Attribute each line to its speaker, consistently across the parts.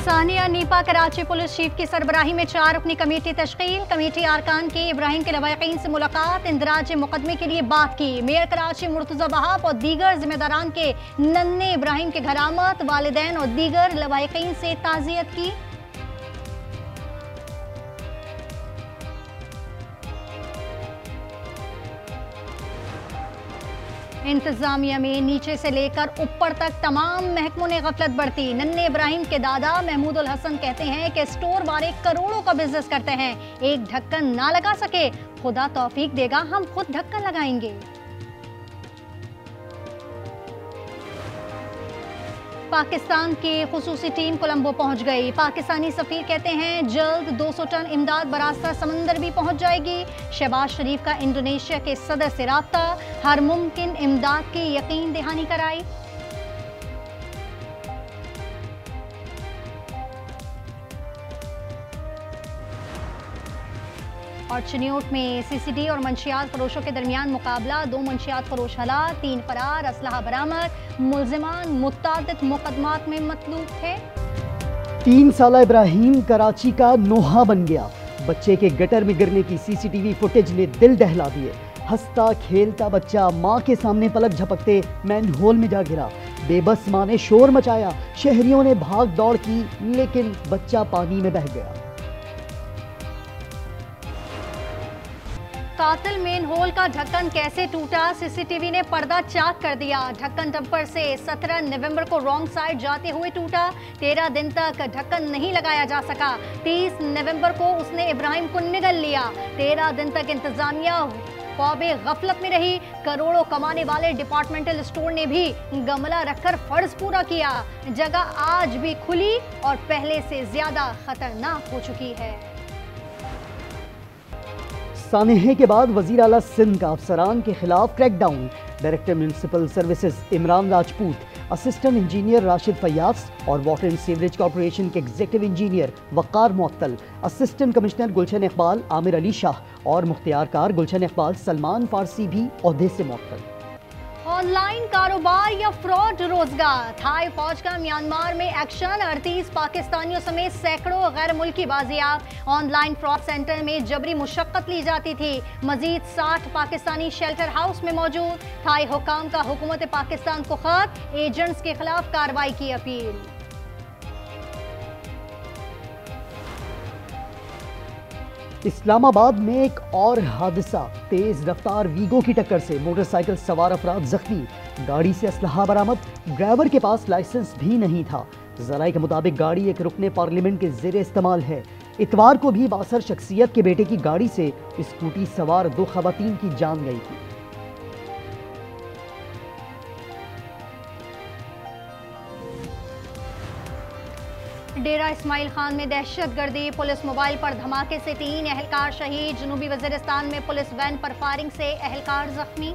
Speaker 1: Sania Nipah Karachi police chief की सरबराही में 4 रुकनी committee तश्कील। Committee अरकान की इब्राहिम के लवाहिकीन से मुलाकात, इंदराज मुकदमे के लिए बात की। मेयर कराची मुर्तजा बहाब और दीगर जिम्मेदारान के नन्हे इब्राहिम के घर आमद, वालिदैन और दीगर लवाहिकीन से ताज़ियत की। इंतजामिया में नीचे से लेकर ऊपर तक तमाम महकमों ने गफलत बरती। नन्हे इब्राहिम के दादा महमूदुल हसन कहते हैं कि स्टोर वाले करोड़ों का बिजनेस करते हैं, एक ढक्कन ना लगा सके, खुदा तौफीक देगा हम खुद ढक्कन लगाएंगे। पाकिस्तान की खुसूसी टीम कोलंबो पहुंच गई। पाकिस्तानी सफीर कहते हैं जल्द 200 टन इमदाद बरास्ता समंदर भी पहुंच जाएगी। शहबाज शरीफ का इंडोनेशिया के सदर से राब्ता, हर मुमकिन इमदाद की यकीन दहानी कराई। और चिन्योट में सीसीडी और मंशियात फरोशों के दरमियान मुकाबला, 2 मंशियात फरोश हलाक, 3 फरार, असलहा बरामद, मुल्जिमान मुतअद्दिद मुकदमात में मतलूब थे।
Speaker 2: 3 साला इब्राहिम कराची का नोहा बन गया। बच्चे के गटर में गिरने की सीसीटीवी फुटेज ने दिल दहला दिए। हंसता खेलता बच्चा मां के सामने पलक झपकते मैनहोल में जा गिरा। बेबस मां ने शोर मचाया, शहरियों ने भाग दौड़ की, लेकिन बच्चा पानी में बह गया।
Speaker 1: कातिल मेन होल का ढक्कन कैसे टूटा, सीसीटीवी ने पर्दा चाक कर दिया। ढक्कन डंपर से 17 नवंबर को रॉन्ग साइड जाते हुए टूटा। 13 दिन तक ढक्कन नहीं लगाया जा सका। 30 नवंबर को उसने इब्राहिम को निगल लिया। 13 दिन तक इंतजामिया ख्वाबे गफलत में रही। करोड़ों कमाने वाले डिपार्टमेंटल स्टोर ने भी गमला रखकर फर्ज पूरा किया। जगह आज भी खुली और पहले से ज्यादा खतरनाक हो चुकी है।
Speaker 2: सानेहे के बाद वजीर आला सिंध का अफसरान के खिलाफ crackdown. Director municipal services Imran Rajput, assistant engineer Rashid Fayyaz और वाटर एंड सीवरेज कॉर्पोरेशन के एग्जीक्यूटिव इंजीनियर वक़ार मुअत्तल, असिस्टेंट कमिश्नर गुलशन इकबाल, आमिर अली शाह और मुख्तियारकार गुलशन इकबाल सलमान फारसी भी ओहदे से मुअत्तल।
Speaker 1: ऑनलाइन कारोबार या फ्रॉड रोजगार, थाई फौज का म्यांमार में एक्शन, 38 पाकिस्तानियों समेत सैकड़ों गैर मुल्की बाजियाब। ऑनलाइन फ्रॉड सेंटर में जबरी मुशक्कत ली जाती थी। मजीद 60 पाकिस्तानी शेल्टर हाउस में मौजूद। थाई हुकाम का हुकूमत पाकिस्तान को खत, एजेंट्स के खिलाफ कार्रवाई की अपील।
Speaker 2: इस्लामाबाद में एक और हादसा, तेज रफ्तार वीगो की टक्कर से मोटरसाइकिल सवार अफराद जख्मी। गाड़ी से असलहा बरामद, ड्राइवर के पास लाइसेंस भी नहीं था। जराये के मुताबिक गाड़ी एक रुकने पार्लियामेंट के ज़ेरे इस्तेमाल है। इतवार को भी बासर शख्सियत के बेटे की गाड़ी से स्कूटी सवार 2 खवातीन की जान गई थी।
Speaker 1: डेरा इस्माइल खान में दहशतगर्दी, पुलिस मोबाइल पर धमाके से 3 एहलकार शहीद। जनूबी वजीरिस्तान में पुलिस वैन पर फायरिंग से एहलकार जख्मी।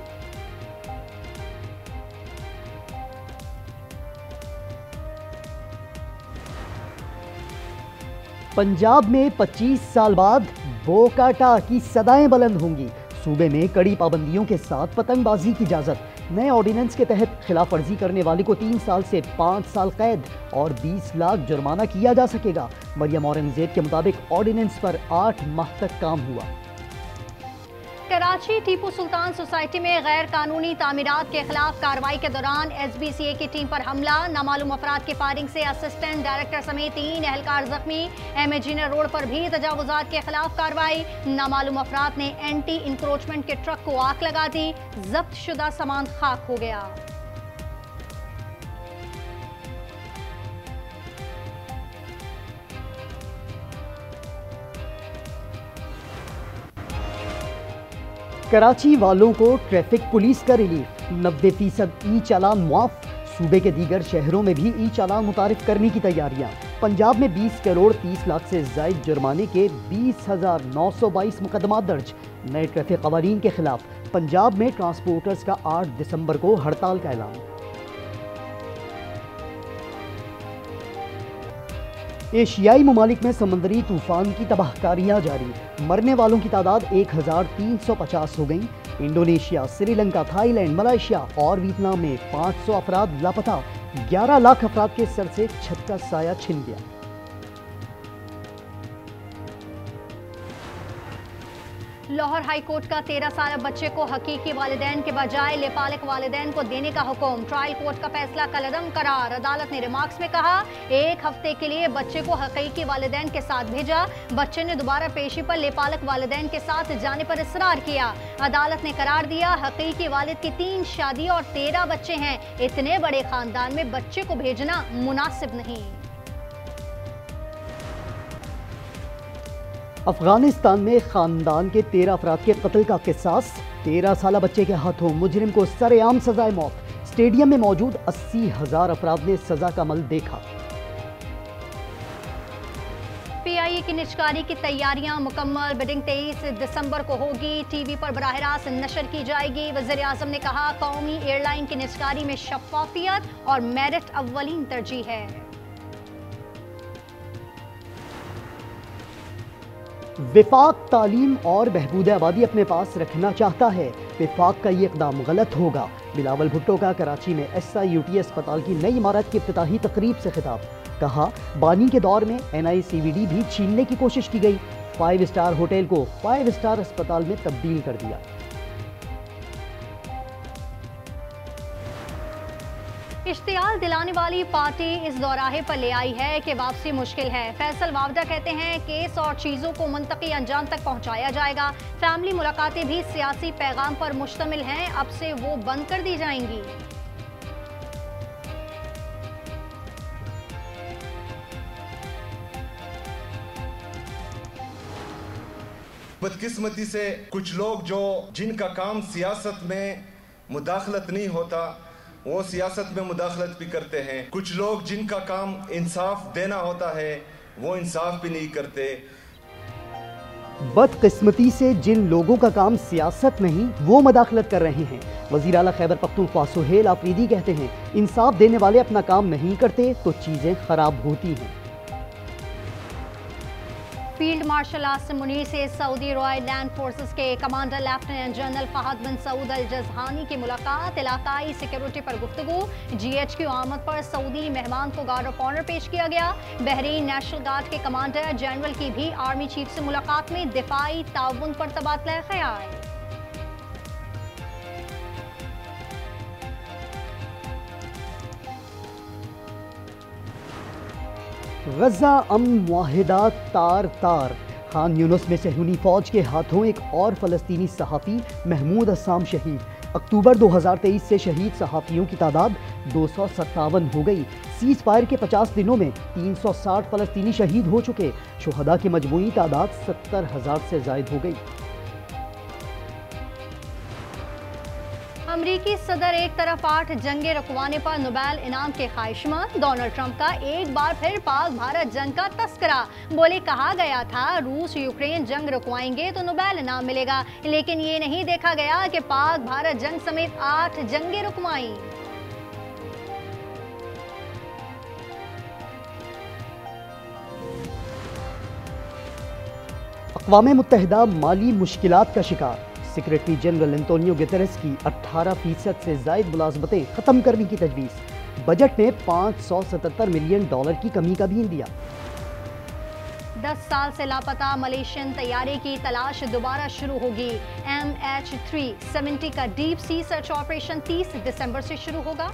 Speaker 2: पंजाब में 25 साल बाद बोकाटा की सदाएं बुलंद होंगी। सूबे में कड़ी पाबंदियों के साथ पतंगबाजी की इजाजत। नए ऑर्डिनेंस के तहत खिलाफ वर्जी करने वाले को 3 साल से 5 साल कैद और 20 लाख जुर्माना किया जा सकेगा। मरियम औरंगजेब के मुताबिक ऑर्डिनेंस पर 8 माह तक काम हुआ।
Speaker 1: कराची टीपू सुल्तान सोसाइटी में गैर कानूनी तामीरात के खिलाफ कार्रवाई के दौरान SBCA की टीम पर हमला, नामालूम अफराद की फायरिंग से असिस्टेंट डायरेक्टर समेत 3 एहलकार जख्मी। एमेजिनर रोड पर भी तजावुजात के खिलाफ कार्रवाई। नामालूम अफराद ने एंटी इंक्रोचमेंट के ट्रक को आग लगा दी। जब्त शुदा सामान खाक हो गया।
Speaker 2: कराची वालों को ट्रैफिक पुलिस का रिलीफ, 90% ई चालान मुआफ। सूबे के दीगर शहरों में भी ई चालान मुतारिफ करने की तैयारियां। पंजाब में 20 करोड़ 30 लाख से जायद जुर्माने के 20,922 मुकदमा दर्ज। नए ट्रैफिक कवानीन के खिलाफ पंजाब में ट्रांसपोर्टर्स का 8 दिसंबर को हड़ताल का ऐलान। एशियाई ममालिक में समंदरी तूफान की तबाहकारियां जारी। मरने वालों की तादाद 1350 हो गई। इंडोनेशिया, श्रीलंका, थाईलैंड, मलेशिया और वियतनाम में 500 अफराद लापता। 11 लाख अफराद के सर से छत का साया छिन गया।
Speaker 1: लाहौर हाई कोर्ट का 13 साल बच्चे को हकीकी वालिदैन के बजाय लेपालक वालिदैन को देने का हुक्म। ट्रायल कोर्ट का फैसला कलअदम करार। अदालत ने रिमार्क्स में कहा, 1 हफ्ते के लिए बच्चे को हकीकी वालिदैन के साथ भेजा। बच्चे ने दोबारा पेशी पर लेपालक वालिदैन के साथ जाने पर इसरार किया। अदालत ने करार दिया, हकीकी वालिद की 3 शादी और 13 बच्चे हैं। इतने बड़े खानदान में बच्चे को भेजना मुनासिब नहीं।
Speaker 2: अफगानिस्तान में खानदान के 13 अफराद के कत्ल का किसास। 13 साल बच्चे के हाथों मुजरिम को सरेआम सजाए मौत। स्टेडियम में मौजूद 80,000 अफराद ने सजा का अमल देखा।
Speaker 1: PIA की निजकारी की तैयारियां मुकम्मल। बिडिंग 23 दिसंबर को होगी। टीवी पर बराह रास्त नशर की जाएगी। वज़ीर आज़म ने कहा, कौमी एयरलाइन की निजकारी में शफाफियत और मेरिट अव्वलीन तरजीह है।
Speaker 2: विफाक तालीम और बहबूद आबादी अपने पास रखना चाहता है। विफाक का ये इकदाम गलत होगा। बिलावल भुट्टो का कराची में SIUT अस्पताल की नई इमारत की इफ्तिताही तकरीब से खिताब। कहा, बानी के दौर में NICVD भी छीनने की कोशिश की गई। 5 स्टार होटल को 5 स्टार अस्पताल में तब्दील कर दिया।
Speaker 1: इश्तियाल दिलाने वाली पार्टी इस दौराहे पर ले आई है कि वापसी मुश्किल है। फैसल वावडा कहते हैं, केस और चीज़ों को मुंतकी अंजाम तक पहुंचाया जाएगा। फैमिली मुलाकातें भी सियासी पैगाम पर मुश्तमिल हैं, अब से वो बंद कर दी जाएंगी।
Speaker 3: बदकिस्मती से कुछ लोग जिनका काम सियासत में मुदाखलत नहीं होता, वो सियासत में मुदाखलत भी करते हैं। कुछ लोग जिनका काम इंसाफ देना होता है, वो इंसाफ भी नहीं करते।
Speaker 2: बदकिस्मती से जिन लोगों का काम सियासत नहीं, वो मुदाखलत कर रहे हैं। वज़ीर आला खैबर पख्तूनख्वा सुहेल आफरीदी कहते हैं, इंसाफ देने वाले अपना काम नहीं करते तो चीजें खराब होती हैं।
Speaker 1: फील्ड मार्शल आसिम मुनीर से सऊदी रॉयल लैंड फोर्सेस के कमांडर लेफ्टिनेंट जनरल फहद बिन सऊद अल जज़हानी की मुलाकात। इलाकाई सिक्योरिटी पर गुफ्तगू। GHQ आमद पर सऊदी मेहमान को गार्ड ऑफ ऑनर पेश किया गया। बहरीन नेशनल गार्ड के कमांडर जनरल की भी आर्मी चीफ से मुलाकात में दिफाई ताउन पर तबादला ख्याल।
Speaker 2: गजा अमन मुआहिदा तार तार। खान यूनुस में सहूनी फौज के हाथों एक और फलस्तीनी सहाफ़ी महमूद अस्साम शहीद। अक्टूबर 2023 से शहीद सहाफ़ियों की तादाद 257 हो गई। सीज़ फायर के 50 दिनों में 360 फलस्तीनी शहीद हो चुके। शुहदा की मजमूई तादाद 70,000 से ज़ायद हो गई।
Speaker 1: अमरीकी सदर एक तरफ 8 जंगे रुकवाने पर नोबेल इनाम के ख्वाहिशमंद। डोनाल्ड ट्रंप का एक बार फिर पाक भारत जंग का तस्करा। बोले, कहा गया था रूस यूक्रेन जंग रुकवाएंगे तो नोबेल इनाम मिलेगा, लेकिन ये नहीं देखा गया कि पाक भारत जंग समेत 8 जंगे रुकवाई।
Speaker 2: अक़वाम मुत्तहिदा माली मुश्किलात का शिकार। सेक्रेटरी जनरल एंटोनियो गुतेरेस की 18% से ज़ायद मुलाज़मतें ख़त्म करने की तजवीज़। बजट में $577 मिलियन की कमी का भी दिया।
Speaker 1: 10 साल से लापता मलेशियन तैयारे की तलाश दोबारा शुरू होगी। MH370 का डीप सी सर्च ऑपरेशन 30 दिसंबर से शुरू होगा।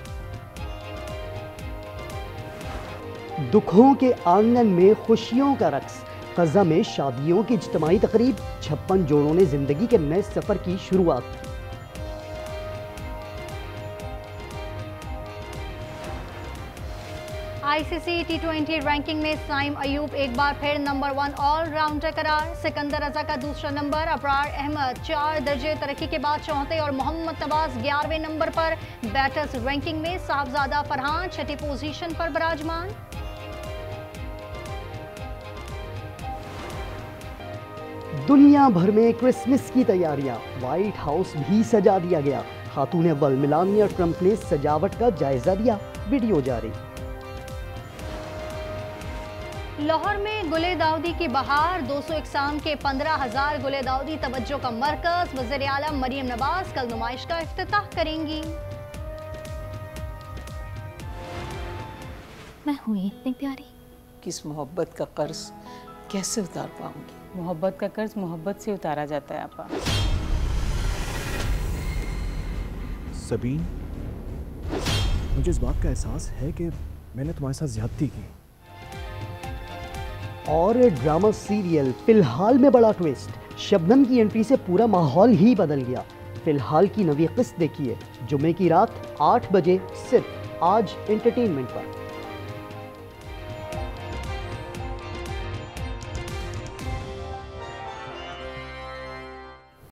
Speaker 2: दुखों के आंगन में खुशियों का रक्स। गजा में शादियों की इज्तिमाई तकरीब। 56 जोड़ों ने जिंदगी के नए सफर की शुरुआत की।
Speaker 1: ICC T20 रैंकिंग में साइम अयूब एक बार फिर नंबर 1 ऑलराउंडर करार। सिकंदर रजा का दूसरा नंबर। अबरार अहमद 4 दर्जे तरक्की के बाद चौथे और मोहम्मद नवाज 11वें नंबर पर। बैटर्स रैंकिंग में साहबजादा फरहान 6ठी पोजीशन पर विराजमान।
Speaker 2: दुनिया भर में क्रिसमस की तैयारियां। व्हाइट हाउस भी सजा दिया गया। खातून अव्वल मेलानिया ट्रंप ने सजावट का जायजा दिया। वीडियो जारी।
Speaker 1: लाहौर में गुले दाऊदी की बहार। 200 इकसाम के 15,000 गुले दाऊदी तवज्जो का मरकज। वज़ीर आला मरियम नवाज कल नुमाइश का इफ्तिताह करेंगी।
Speaker 4: मैं हुई इतनी प्यारी, किस मोहब्बत का कर्ज कैसे उतार पाऊंगी?
Speaker 5: मोहब्बत का कर्ज मोहब्बत से उतारा जाता है आपा।
Speaker 6: सबीन, मुझे इस बात का एहसास है कि मैंने तुम्हारे साथ ज्यादती की।
Speaker 2: और ड्रामा सीरियल फिलहाल में बड़ा ट्विस्ट, शबनम की एंट्री से पूरा माहौल ही बदल गया। फिलहाल की नवी किस्त देखिए जुमे की रात 8 बजे सिर्फ आज एंटरटेनमेंट पर।